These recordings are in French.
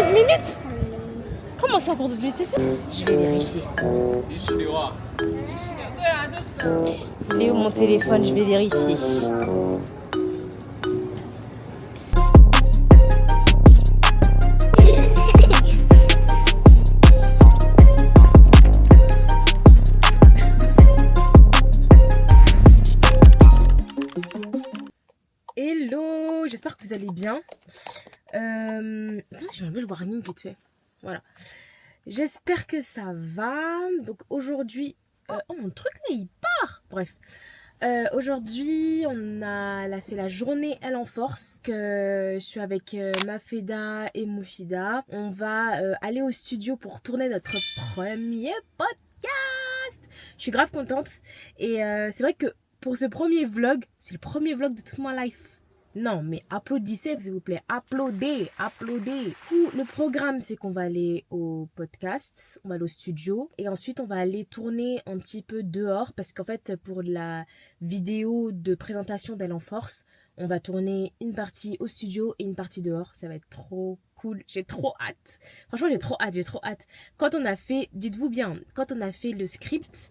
12 minutes? Comment ça encore 12 minutes, c'est sûr? Je vais vérifier. Il est où mon téléphone? Je vais vérifier. Hello, j'espère que vous allez bien. Attends, je vais enlever le warning vite fait. Voilà. J'espère que ça va. Donc aujourd'hui... oh mon truc là il part. Bref. Aujourd'hui c'est la journée Elle en Force. Que je suis avec Mafeda et Moufida. On va aller au studio pour tourner notre premier podcast. Je suis grave contente. Et c'est vrai que pour ce premier vlog, c'est le premier vlog de toute ma life. Non, mais applaudissez s'il vous plaît. Applaudez. Le programme, c'est qu'on va aller au podcast, on va aller au studio. Et ensuite, on va aller tourner un petit peu dehors. Parce qu'en fait, pour la vidéo de présentation d'Elle en Force, on va tourner une partie au studio et une partie dehors. Ça va être trop cool. J'ai trop hâte. Franchement, j'ai trop hâte. Quand on a fait, dites-vous bien, quand on a fait le script...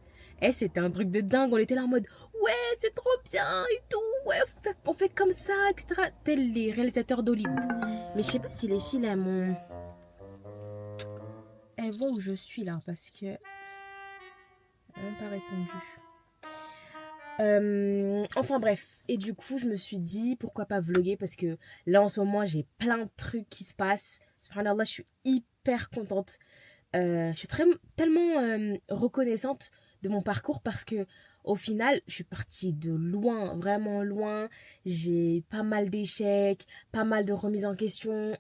c'était un truc de dingue, on était là en mode ouais c'est trop bien et tout, ouais on fait comme ça, etc. Tels les réalisateurs d'Hollywood. Mais je sais pas si les filles là elles voient où je suis là parce que elles n'ont pas répondu. Enfin bref, et du coup je me suis dit pourquoi pas vlogger parce que là en ce moment j'ai plein de trucs qui se passent. Subhanallah, je suis hyper contente. Je suis tellement reconnaissante de mon parcours parce que au final je suis partie de loin, vraiment loin. J'ai pas mal d'échecs, pas mal de remises en question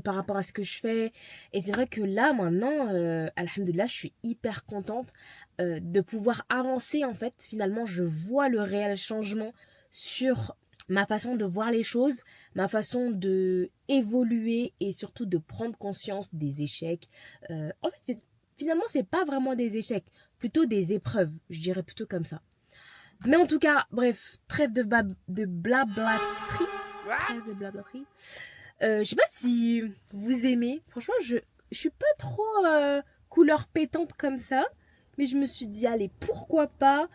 par rapport à ce que je fais, et c'est vrai que là maintenant alhamdoulilah je suis hyper contente de pouvoir avancer. En fait finalement je vois le réel changement sur ma façon de voir les choses, ma façon de évoluer et surtout de prendre conscience des échecs. En fait finalement c'est pas vraiment des échecs, plutôt des épreuves, je dirais plutôt comme ça. Mais en tout cas, bref, trêve de blablaterie. Je sais pas si vous aimez, franchement je suis pas trop couleur pétante comme ça, mais je me suis dit allez pourquoi pas.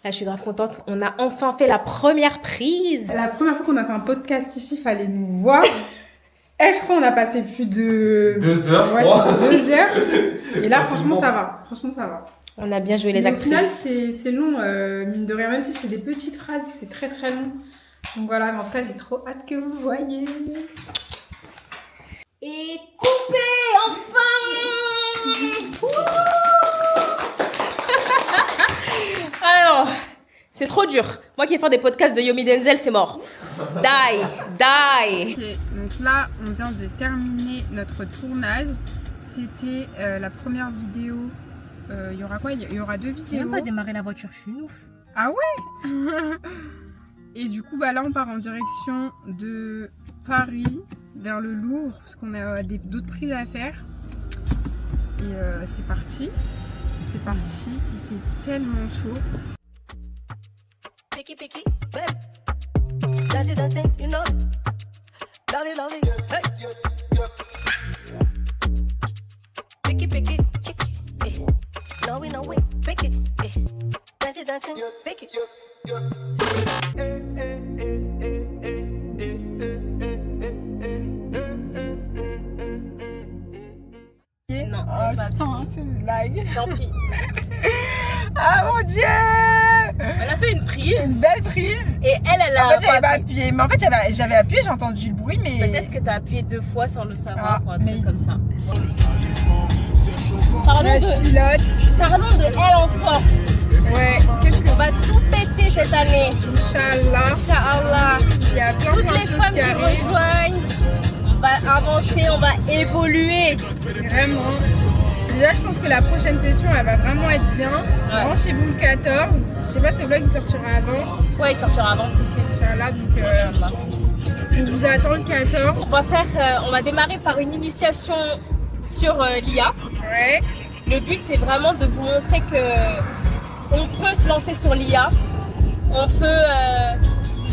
Là, je suis grave contente. On a enfin fait la première prise. La première fois qu'on a fait un podcast ici, il fallait nous voir. Et je crois qu'on a passé plus de... 2 heures, ouais, 2 heures. Et là, facilement. franchement, ça va. On a bien joué les actrices. Au final, c'est long, mine de rien. Même si c'est des petites phrases, c'est très long. Donc voilà, mais en tout cas, j'ai trop hâte que vous voyez. Et coupé, enfin. Alors, c'est trop dur. Moi qui vais faire des podcasts de Yomi Denzel, c'est mort. Die. Ok, donc là, on vient de terminer notre tournage. C'était la première vidéo. Il y aura quoi? Il y aura 2 vidéos. J'ai même pas démarré la voiture, je suis une ouf. Ah ouais. Et du coup, là, on part en direction de Paris, vers le Louvre, parce qu'on a d'autres prises à faire. Et c'est parti. Il fait tellement chaud. Picky, babe. Dancing, you know. Love it, hey. Picky, chicky, eh. No, we picky, eh. Dancing, picky. Non, Oh putain, c'est une blague. tant pis. Ah mon dieu! On a fait une prise. Une belle prise. Et elle a En fait, j'avais pas appuyé. Mais en fait, j'avais appuyé, j'ai entendu le bruit, mais... Peut-être que t'as appuyé 2 fois sans le savoir, ou un mais... truc comme ça. Parlons de Elle en Force. Ouais. On va tout péter cette année. Inch'Allah. Inch'Allah. Il y a plein Toutes de les choses femmes qui qui arrivent. rejoignent. On va avancer, on va évoluer. Vraiment. Déjà, je pense que la prochaine session, elle va vraiment être bien. Ouais. Branchez-vous le 14. Je sais pas si le vlog il sortira avant. Ouais, il sortira avant. Ok, Inch'Allah, donc on vous attend le 14. On va démarrer par une initiation sur l'IA. Ouais. Le but c'est vraiment de vous montrer que on peut se lancer sur l'IA. On peut,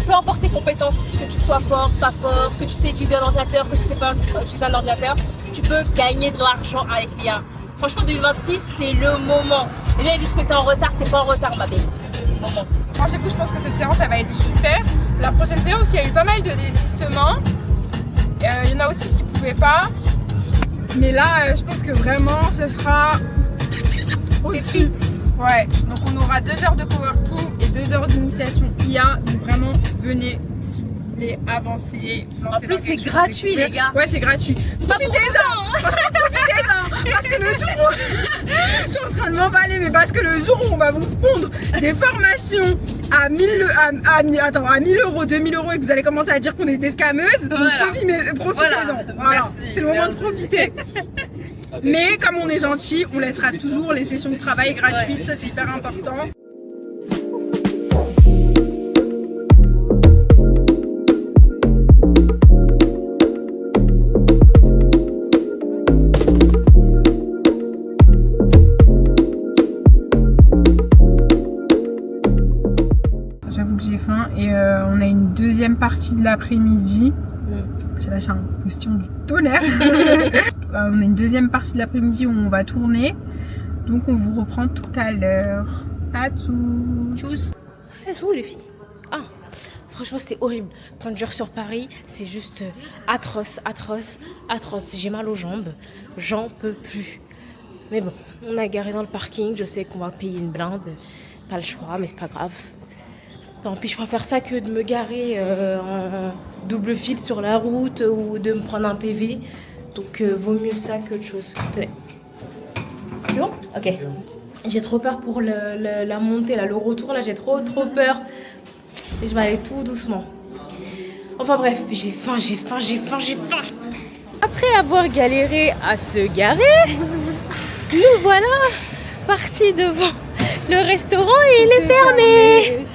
peu importe tes compétences, que tu sois fort, pas fort, que tu sais utiliser un ordinateur, que tu sais pas utiliser un ordinateur, tu peux gagner de l'argent avec l'IA. Franchement 2026 c'est le moment. Les gens ils disent que t'es en retard, t'es pas en retard ma belle. C'est le moment. Moi, du coup, je pense que cette séance, elle va être super. La prochaine séance, il y a eu pas mal de désistements. Il y en a aussi qui pouvaient pas. Mais là, je pense que vraiment, ce sera au-dessus. Ouais, donc on aura 2 heures de coworking et 2 heures d'initiation IA. Donc vraiment, venez si vous voulez avancer. En plus, c'est gratuit, les gars. Ouais, c'est gratuit. Profitez-en. Franchement, profitez-en. Parce que le jour où... Je suis en train de m'emballer, mais parce que le jour où on va vous pondre des formations à 1000 euros, 2000 euros et que vous allez commencer à dire qu'on est des scammeuses, voilà. Profitez-en. Voilà. C'est le moment de profiter. Mais comme on est gentil, on laissera toujours les sessions de travail gratuites, ça c'est hyper important. J'avoue que j'ai faim et on a une deuxième partie de l'après-midi. J'ai lâché un postillon du tonnerre. On a une deuxième partie de l'après-midi où on va tourner. Donc on vous reprend tout à l'heure. À tous. Tchuss. Elles sont où les filles? Ah, franchement c'était horrible. Conduire sur Paris, c'est juste atroce, atroce, atroce. J'ai mal aux jambes, j'en peux plus. Mais bon, on a garé dans le parking, je sais qu'on va payer une blinde. Pas le choix, mais c'est pas grave. Tant pis, je préfère ça que de me garer en double fil sur la route ou de me prendre un PV. Donc vaut mieux ça qu'autre chose. Tenez. C'est bon? Ok. J'ai trop peur pour la montée, là, le retour, là, j'ai trop peur. Et je vais aller tout doucement. Enfin bref, j'ai faim, j'ai faim, j'ai faim, j'ai faim. Après avoir galéré à se garer, nous voilà partis devant le restaurant et il est fermé.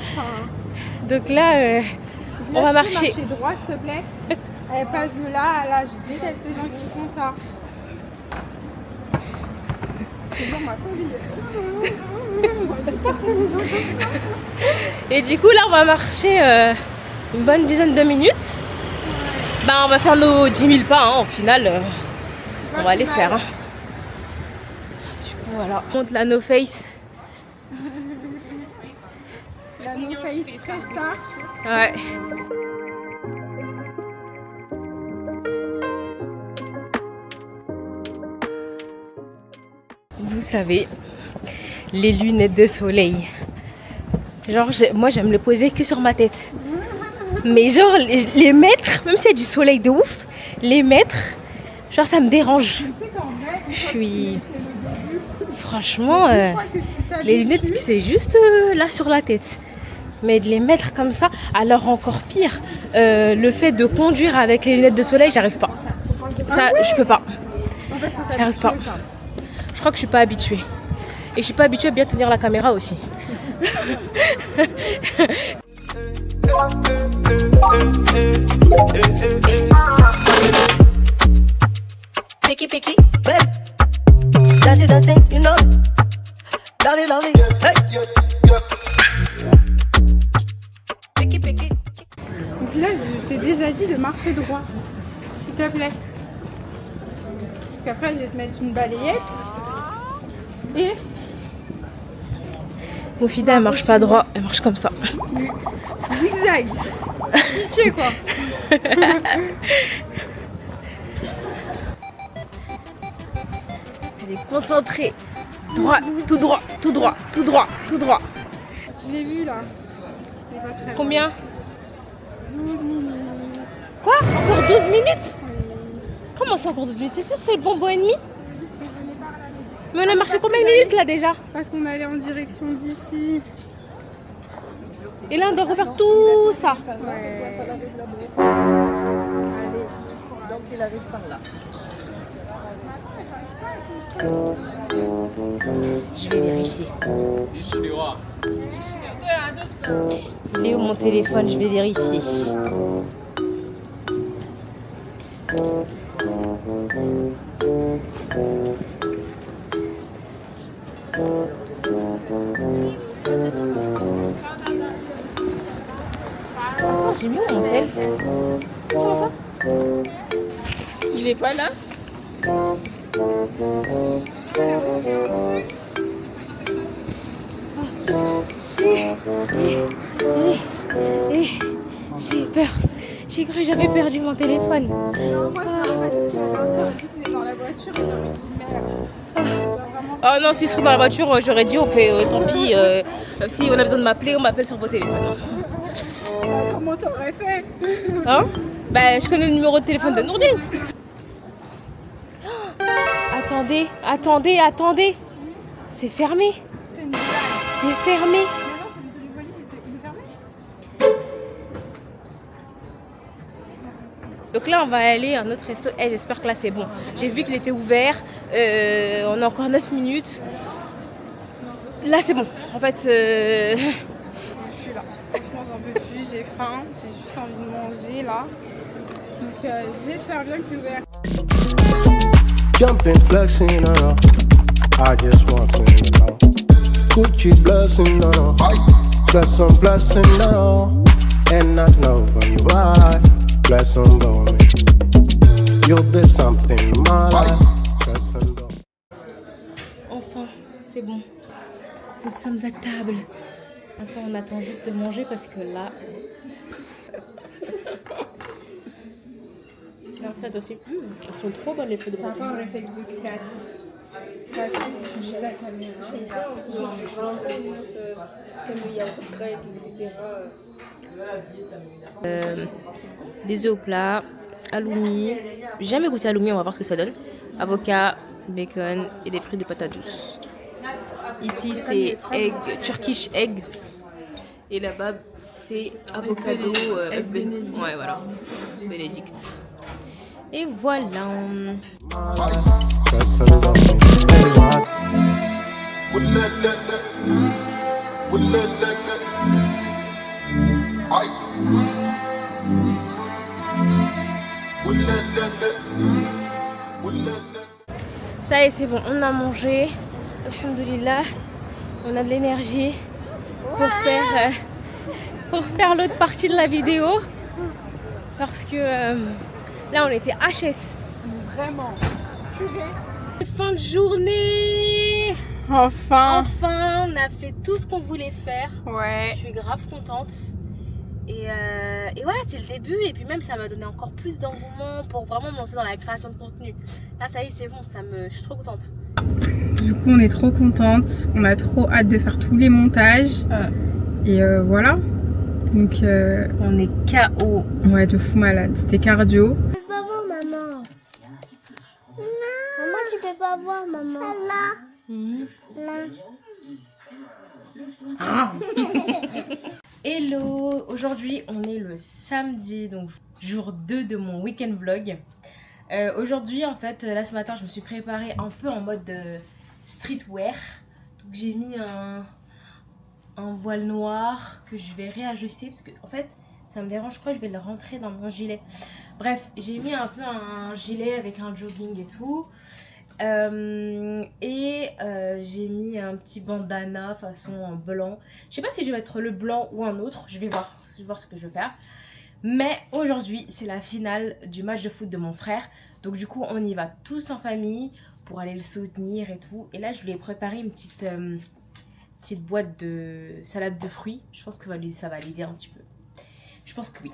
Donc là, on va marcher. Marcher droit, s'il te plaît. Elle passe de là à là. Je déteste les gens qui font ça. C'est dans ma folie. Et du coup, là, on va marcher une bonne dizaine de minutes. Bah, on va faire nos 10 000 pas, hein, au final. On va les faire. Hein. Du coup, voilà. On monte la No Face. La No Face Presta. Ouais. Vous savez, les lunettes de soleil. Genre, moi j'aime les poser que sur ma tête. Mais genre, les mettre, même s'il y a du soleil de ouf, les mettre, genre ça me dérange. Je suis... Franchement, les lunettes c'est juste là sur la tête. Mais de les mettre comme ça, alors encore pire, le fait de conduire avec les lunettes de soleil, j'arrive pas. Ça, je peux pas. J'arrive pas. Je crois que je suis pas habituée. Et je suis pas habituée à bien tenir la caméra aussi. Picky, picky, babe. Dancing, dancing, you know. Love it, love it. Hey. Picky, picky. Donc là, je t'ai déjà dit de marcher droit. S'il te plaît. Puis après, je vais te mettre une balayette. Et Mofida, elle marche pas droit, elle marche comme ça. zigzag. Pitié quoi. Elle est concentrée. Droit, tout droit, tout droit, tout droit, tout droit. Je l'ai vu là. C'est pas très Combien? 12 minutes. Quoi? Encore 12 minutes? Oui. Comment ça encore 12 minutes? C'est sûr que c'est le bon et demi? Mais on a marché combien de minutes là déjà? Parce qu'on allait en direction d'ici. Et là on doit refaire tout ça. Ouais. Allez. Donc il arrive par là. Je vais vérifier. Et où mon téléphone, je vais vérifier. Oh, j'ai mis où mon tel? Comment ça? Il est pas là? J'ai eu peur. J'ai cru que j'avais perdu mon téléphone. Dans la voiture, j'aurais dit merde. Oh non, si je serais dans la voiture, j'aurais dit on fait tant pis. Si on a besoin de m'appeler, on m'appelle sur vos téléphones. Comment t'aurais fait? Hein? Bah, je connais le numéro de téléphone de Nourdine. Oh, attendez. C'est fermé. C'est une blague. C'est fermé. Mais non, c'est le Rivoli, il est fermé. Donc là, on va aller à un autre resto. J'espère que là, c'est bon. J'ai vu qu'il était ouvert. On a encore 9 minutes. Là, c'est bon. En fait, Je suis là. Franchement, j'en peux plus. J'ai faim. J'ai juste envie de manger là. Donc, j'espère bien que c'est ouvert. Jumping, flexing, I just want to know. Gucci blessing, blessing, and I know when you ride, bless on me. You'll be something in my life. Bless on go. enfin, c'est bon. Nous sommes à table. Enfin, on attend juste de manger parce que là... Elles aussi. Elles sont trop bonnes les feux de Par rapport au réflexe de créatrice. Créatrice, je suis d'accord. Des œufs au plat, halloumi. J'ai jamais goûté halloumi, on va voir ce que ça donne. Avocat, bacon et des fruits de patates douces. Ici c'est Turkish eggs. Et là-bas c'est avocado, œuf bénédicte. Ouais, voilà. Bénédicte. Et voilà. Bless on me. Ça y est, c'est bon, on a mangé. Alhamdoulilah. On a de l'énergie pour faire l'autre partie de la vidéo. Parce que là, on était HS. Vraiment. Fin de journée. Enfin. Enfin, on a fait tout ce qu'on voulait faire. Ouais. Je suis grave contente. Et voilà, c'est le début. Et puis même, ça m'a donné encore plus d'engouement pour vraiment me lancer dans la création de contenu. Là, ça y est, c'est bon. Je suis trop contente. Du coup, on est trop contente. On a trop hâte de faire tous les montages. Et voilà. Donc, On est KO. ouais, de fou malade. C'était cardio. Tu peux pas voir maman. Maman, tu peux pas voir maman. Là. Hello, aujourd'hui on est le samedi, donc jour 2 de mon week-end vlog. Aujourd'hui en fait, là ce matin je me suis préparée un peu en mode streetwear. Donc j'ai mis un voile noir que je vais réajuster parce que en fait ça me dérange, je crois que je vais le rentrer dans mon gilet. Bref, j'ai mis un peu un gilet avec un jogging et tout. J'ai mis un petit bandana façon en blanc. Je sais pas si je vais mettre le blanc ou un autre, je vais voir ce que je vais faire. Mais aujourd'hui c'est la finale du match de foot de mon frère. Donc du coup on y va tous en famille pour aller le soutenir et tout. Et là je lui ai préparé une petite boîte de salade de fruits. Je pense que ça va l'aider un petit peu. Je pense que oui.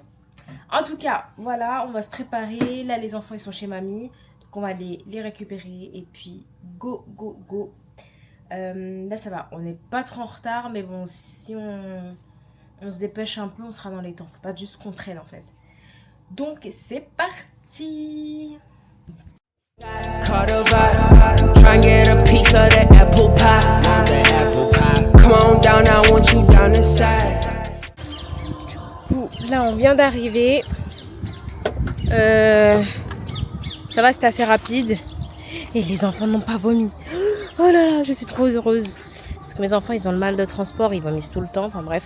En tout cas voilà, on va se préparer. Là les enfants ils sont chez mamie. On va les récupérer et puis go. Là ça va, on n'est pas trop en retard, mais bon, si on se dépêche un peu, on sera dans les temps. Faut pas juste qu'on traîne en fait. Donc c'est parti. Du coup, là on vient d'arriver. Ça va, c'était assez rapide. Et les enfants n'ont pas vomi. Oh là là, je suis trop heureuse. Parce que mes enfants, ils ont le mal de transport, ils vomissent tout le temps, enfin bref.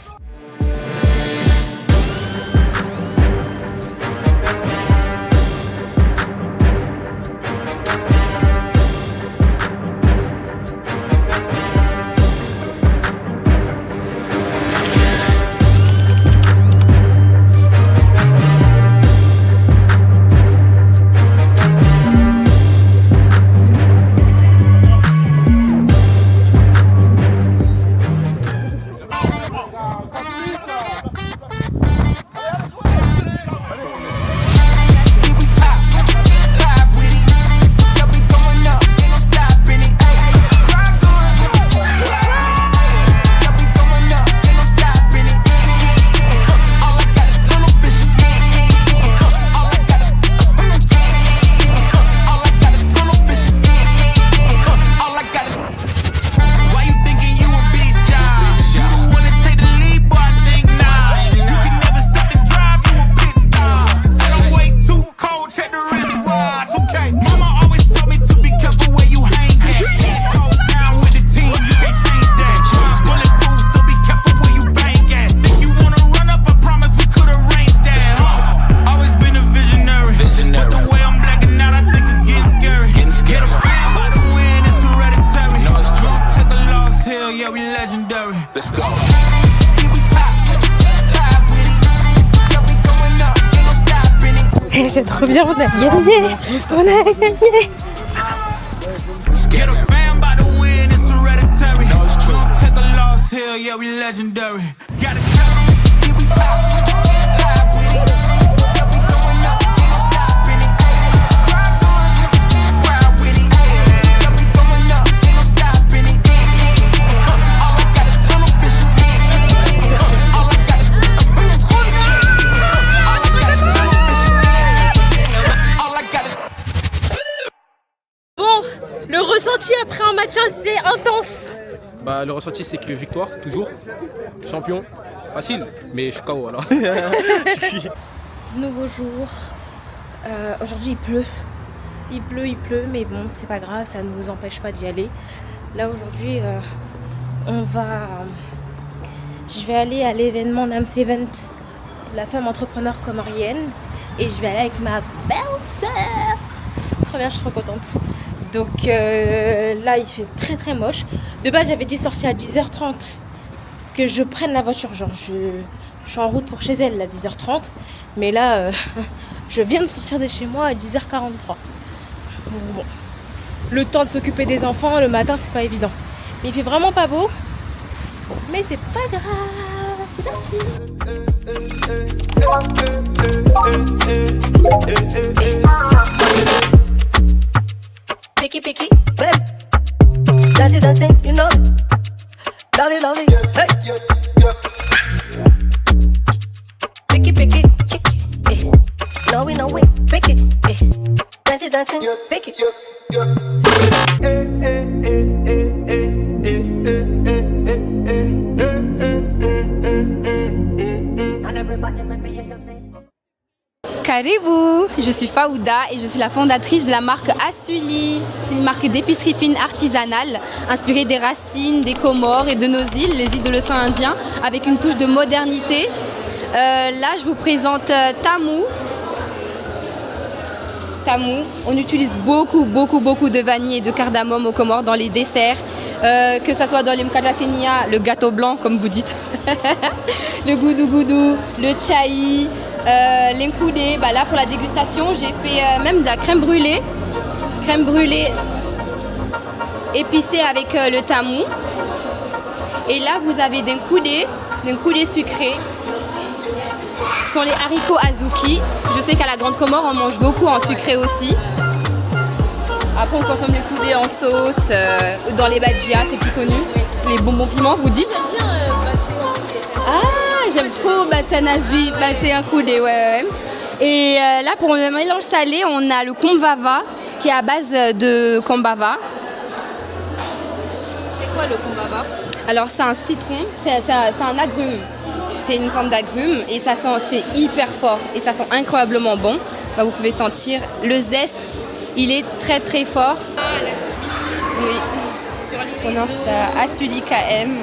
C'est trop bien, on a gagné! On a gagné! Le ressenti après un match assez intense. Bah, le ressenti c'est que victoire, toujours, champion, facile, mais je suis KO alors. Nouveau jour, aujourd'hui il pleut, mais bon c'est pas grave, ça ne vous empêche pas d'y aller. Là aujourd'hui je vais aller à l'événement Nams Event, la femme entrepreneur comorienne, et je vais aller avec ma belle-sœur. Trop bien, je suis trop contente. Donc là il fait très très moche. De base j'avais dit sortir à 10h30 que je prenne la voiture, genre je suis en route pour chez elle à 10h30. Mais là je viens de sortir de chez moi à 10h43. Bon. Le temps de s'occuper des enfants le matin c'est pas évident. Mais il fait vraiment pas beau. Mais c'est pas grave, c'est parti. Picky, picky, babe. Dancing, dancing, you know. Love it, hey. Picky, picky, kicky, eh. No, we know it, picky, eh. Dancing, dancing, picky. Karibu, je suis Faouda et je suis la fondatrice de la marque Asuli. C'est une marque d'épicerie fine artisanale inspirée des racines, des Comores et de nos îles, les îles de l'océan Indien, avec une touche de modernité. Là, je vous présente Tamu. Tamu, on utilise beaucoup de vanille et de cardamome aux Comores dans les desserts, que ce soit dans les mkajasenia, le gâteau blanc comme vous dites, le goudou, le chai, l'inkoudé. Bah là pour la dégustation j'ai fait même de la crème brûlée épicée avec le tamu. Et là vous avez d'un coudé sucré. Ce sont les haricots azuki. Je sais qu'à la Grande Comore on mange beaucoup en sucré aussi. Après on consomme les coudés en sauce, dans les bhajia, c'est plus connu. Les bonbons piments, vous dites? Ah, j'aime trop batsanazi, batsé un coudé, ouais. Et là pour le mélange salé, on a le kombava qui est à base de kombava. C'est quoi le kombava? Alors c'est un citron, c'est un agrume. C'est une forme d'agrume et ça sent, c'est hyper fort et ça sent incroyablement bon. Bah, vous pouvez sentir le zeste, il est très fort. Ah, la suite. Oui. Sur l'île prononce Asuli KM.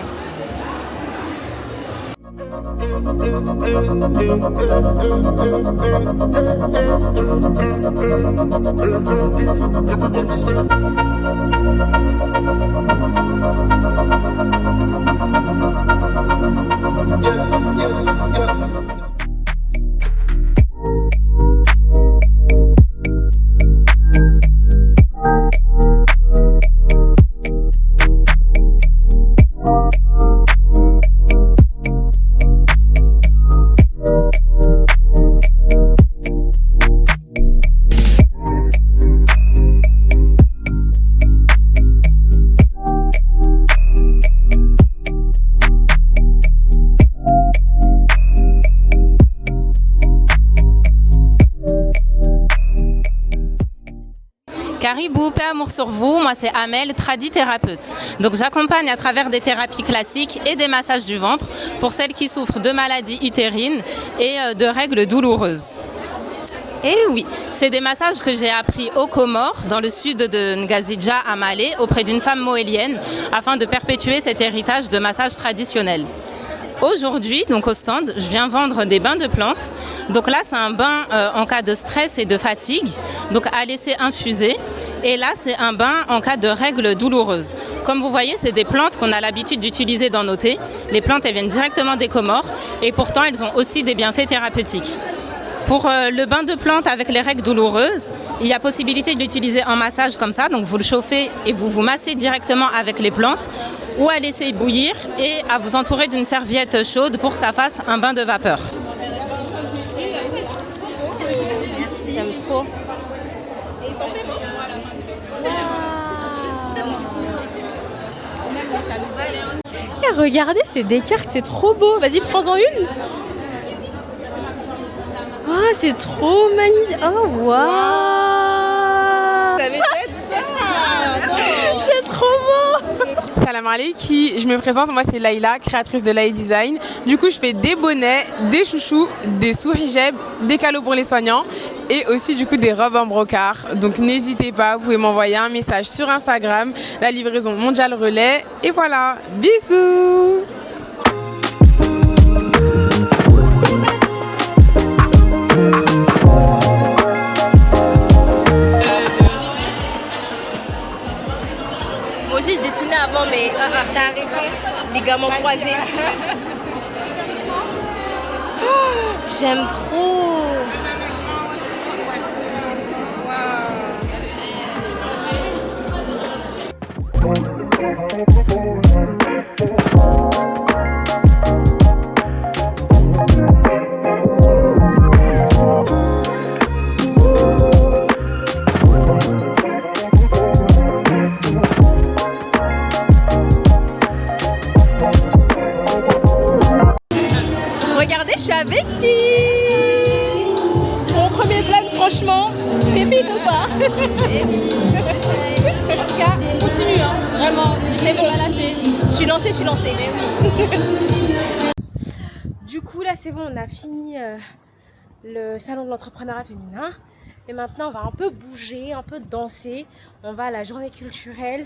Caribou, paix, amour sur vous. Moi, c'est Amel, tradithérapeute. Donc, j'accompagne à travers des thérapies classiques et des massages du ventre pour celles qui souffrent de maladies utérines et de règles douloureuses. Et oui, c'est des massages que j'ai appris aux Comores, dans le sud de Ngazidja, à Malé, auprès d'une femme moélienne, afin de perpétuer cet héritage de massages traditionnels. Aujourd'hui, donc au stand, je viens vendre des bains de plantes. Donc là, c'est un bain en cas de stress et de fatigue, donc à laisser infuser. Et là, c'est un bain en cas de règles douloureuses. Comme vous voyez, c'est des plantes qu'on a l'habitude d'utiliser dans nos thés. Les plantes, elles viennent directement des Comores et pourtant, elles ont aussi des bienfaits thérapeutiques. Pour le bain de plantes avec les règles douloureuses, il y a possibilité de l'utiliser en massage comme ça. Donc vous le chauffez et vous vous massez directement avec les plantes ou à laisser bouillir et à vous entourer d'une serviette chaude pour que ça fasse un bain de vapeur. Merci. J'aime trop. Et ils sont faits, moi. Et regardez, c'est des cartes, c'est trop beau. Vas-y, prends-en une. Oh, c'est trop magnifique. Oh, waouh. Ça avait fait ça. C'est trop beau. Salam alaikum, je me présente, moi c'est Laïla, créatrice de Laï Design. Du coup, je fais des bonnets, des chouchous, des sous-hijab, des calots pour les soignants et aussi du coup des robes en brocart. Donc n'hésitez pas, vous pouvez m'envoyer un message sur Instagram, la livraison Mondial Relais. Et voilà, bisous. Moi aussi je dessinais avant mais t'as arrêté, ligaments croisés. J'aime trop. Regardez, je suis avec qui? Mon premier plan, franchement, pépite ou pas? En tout cas, continue, hein. Vraiment, c'est bon, lâcher. Je suis lancée, mais oui. Du coup, là, c'est bon, on a fini le salon de l'entrepreneuriat féminin. Et maintenant, on va un peu bouger, un peu danser. On va à la journée culturelle.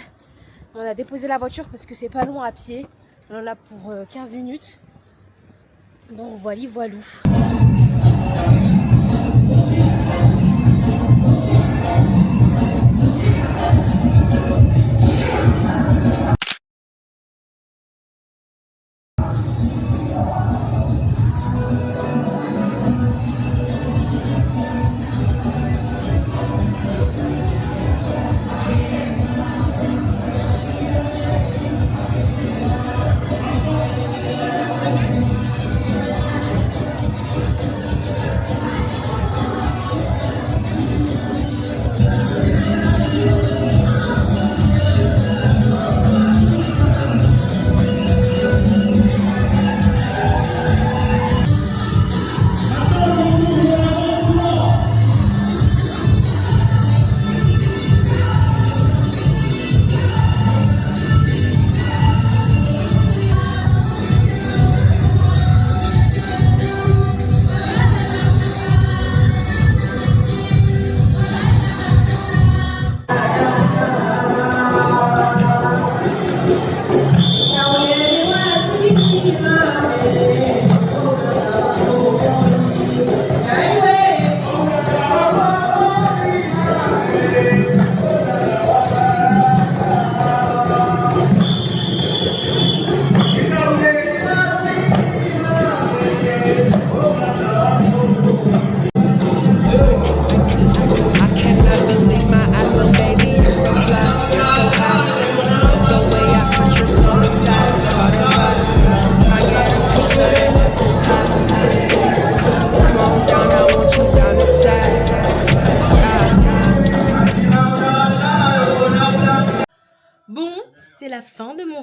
On a déposé la voiture parce que c'est pas loin à pied. On en a pour 15 minutes. Donc voilà, voilou.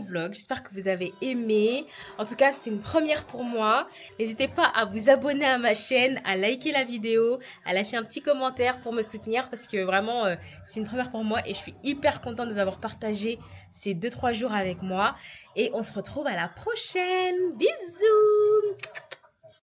mon vlog. J'espère que vous avez aimé. En tout cas, c'était une première pour moi. N'hésitez pas à vous abonner à ma chaîne, à liker la vidéo, à lâcher un petit commentaire pour me soutenir parce que vraiment, c'est une première pour moi et je suis hyper contente de vous avoir partagé ces 2-3 jours avec moi. Et on se retrouve à la prochaine. Bisous!